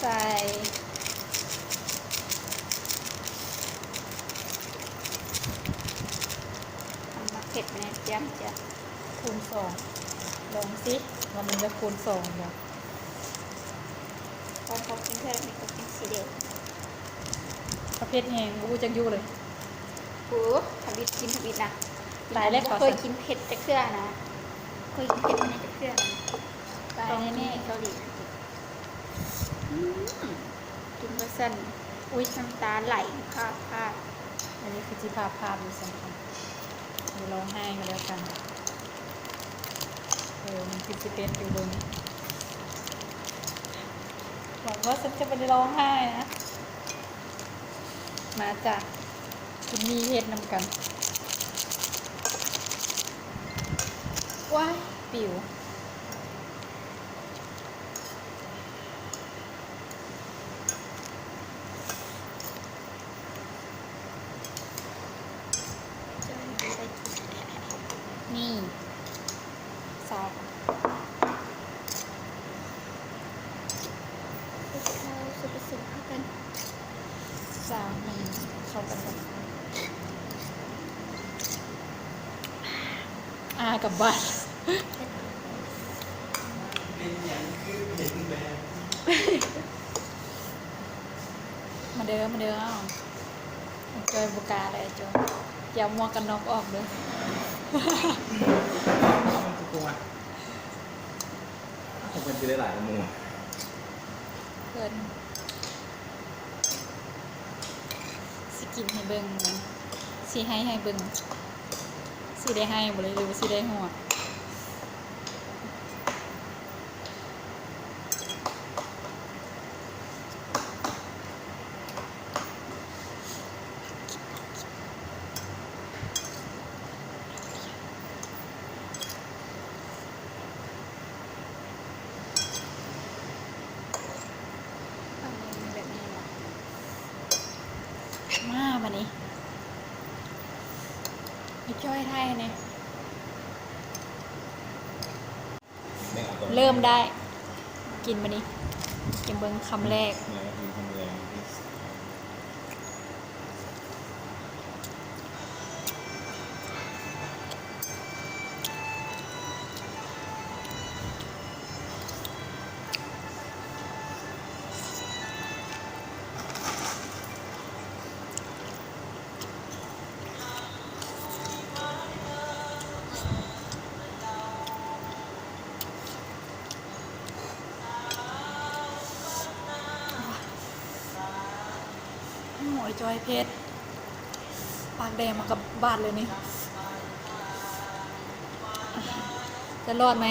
ใส่ทำมาเผ็ดเนี่ยจ้ำจ้ะคูณสองลองสิว่ามันจะคูณสองบ่ พอเขากินเท่านี้ก็กินสีเดียว ประเภทแหงบูจังอยู่เลย โอ้ทบิดกินทบิดนะ ตายแล้วขอ เคยกินเผ็ดจะเครื่องนะเคยกินเผ็ดในจะเครื่องนะตายแน่ๆเกาหลีกินกระสันอุ้ยน้ำตาไหลภาพ อันนี้คือที่ภาพอยู่สำคัญเดี๋ยวร้องไห้กันแล้วกันมันคือสิเป็นอยู่บนหวังว่าฉันจะไม่ได้ร้องไห้นะมาจากคุณมีเฮ็ดนำกันว้ายปิวนี่สาว เราสุดประสงค์เข้ากัน สาวมันเข้ากันกันกับบ้าน มาเด้อเอาจอยบุกาเลยจอยอย่ามัวกันนอกออกเด้อ ทุกคนคงเป็นที่ได้หลายมุม เพิ่นสิกินให้เบิ่งสิให้เบิ่งสิได้ให้บ่เลยหรือว่าสิได้หัวแบบนี้นะ มาบัดนี้มีจ้อยไทยเนี่ยเริ่มได้กินบัดนี้กินเบิ่งคำแรก เนี่ยก็คือทำแรงหมอยจอยเพชรปากแดงมากับบาดเลยนี่จะรอดไหม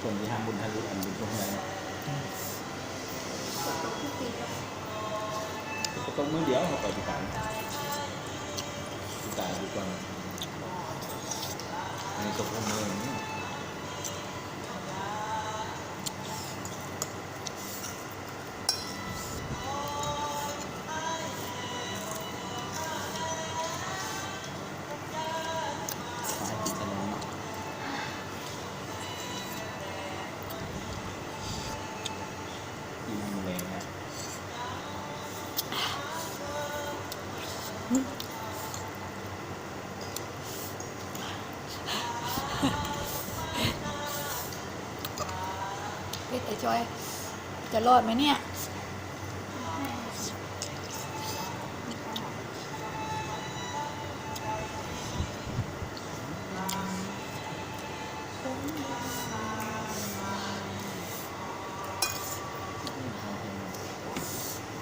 คนที่ทำบุญทะลุอันบุญตรงไหนก็ต้องมือเดียวเขาไปดีกันดีกันดีกว่าอันนี้ตกลงมือนี่สายติดถนนกินแรงนะ เพชรไอ้จอยจะรอดไหมเนี่ย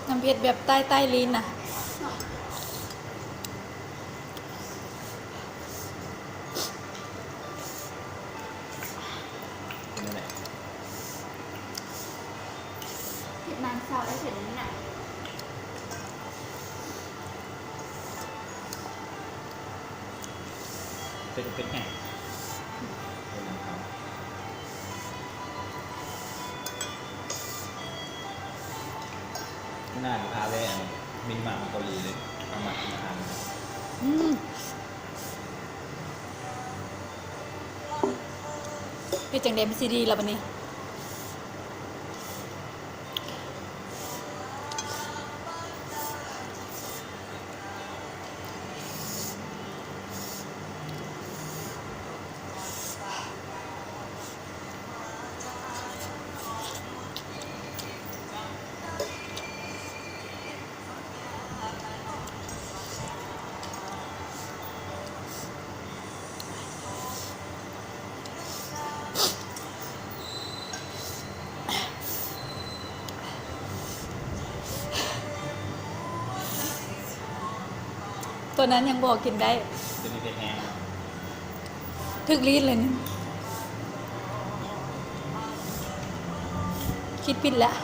น้ำเพชรแบบใต้ลิ้นน่ะ เ ได้เสร็จแล้วนี่น่ะ เป็นแห้งเป็นน้ำครับหน้าลูกค้าแว่มินิมาร์ทของเกาหลีเลยเอามากินอาหารนะครับ เป็นจังเดมซีดีแล้วบันนี้ตัวนั้นยังบอกกินได้ จะมีเป็นแห้ง ถึกรีดเลยนี่คิดผิดแล้ว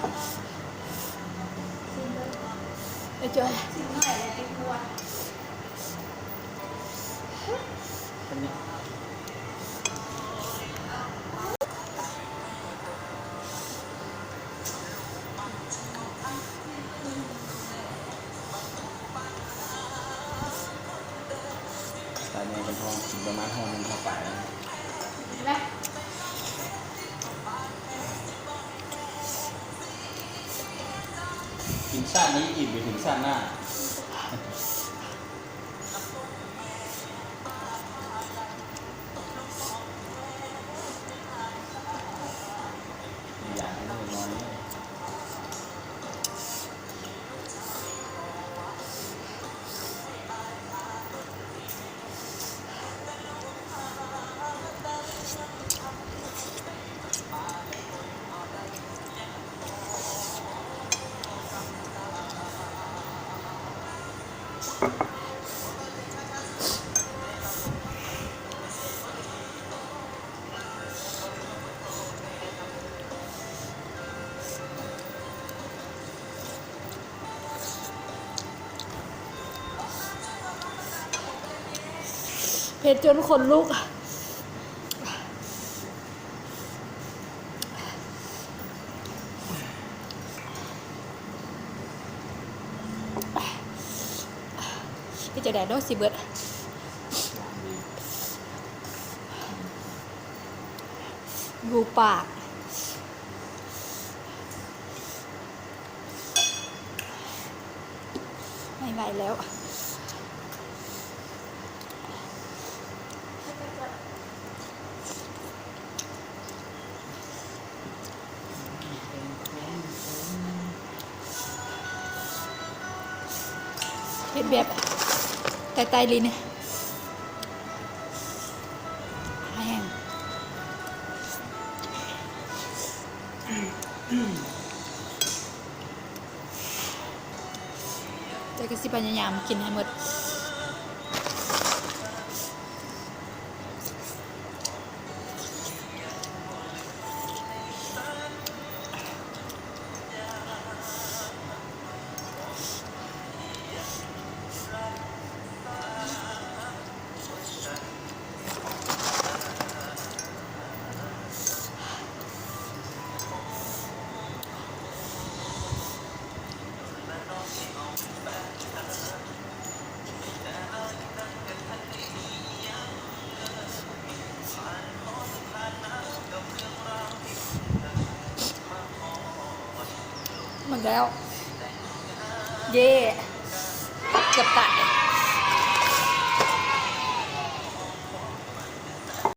ไอ้จอย สิ่งหน่อยเลยไอ้บัว เป็นเนี่ยตอนนี้เป็นทองประมาณห้องนึงเข้าไปนะ เห็นไหม กินชาตินี้อิ่มไปถึงชาติหน้าอย่างที่น้อย เผ็ดจนคนลุกพี่จะแดดด้วยสิเบิดดูปากไม่ไหวแล้วเผ็ดแบบใต้ลิ้นแห้งแต่ก็สิพยายามกินให้หมดหมดแล้ว เย่เกือบตาย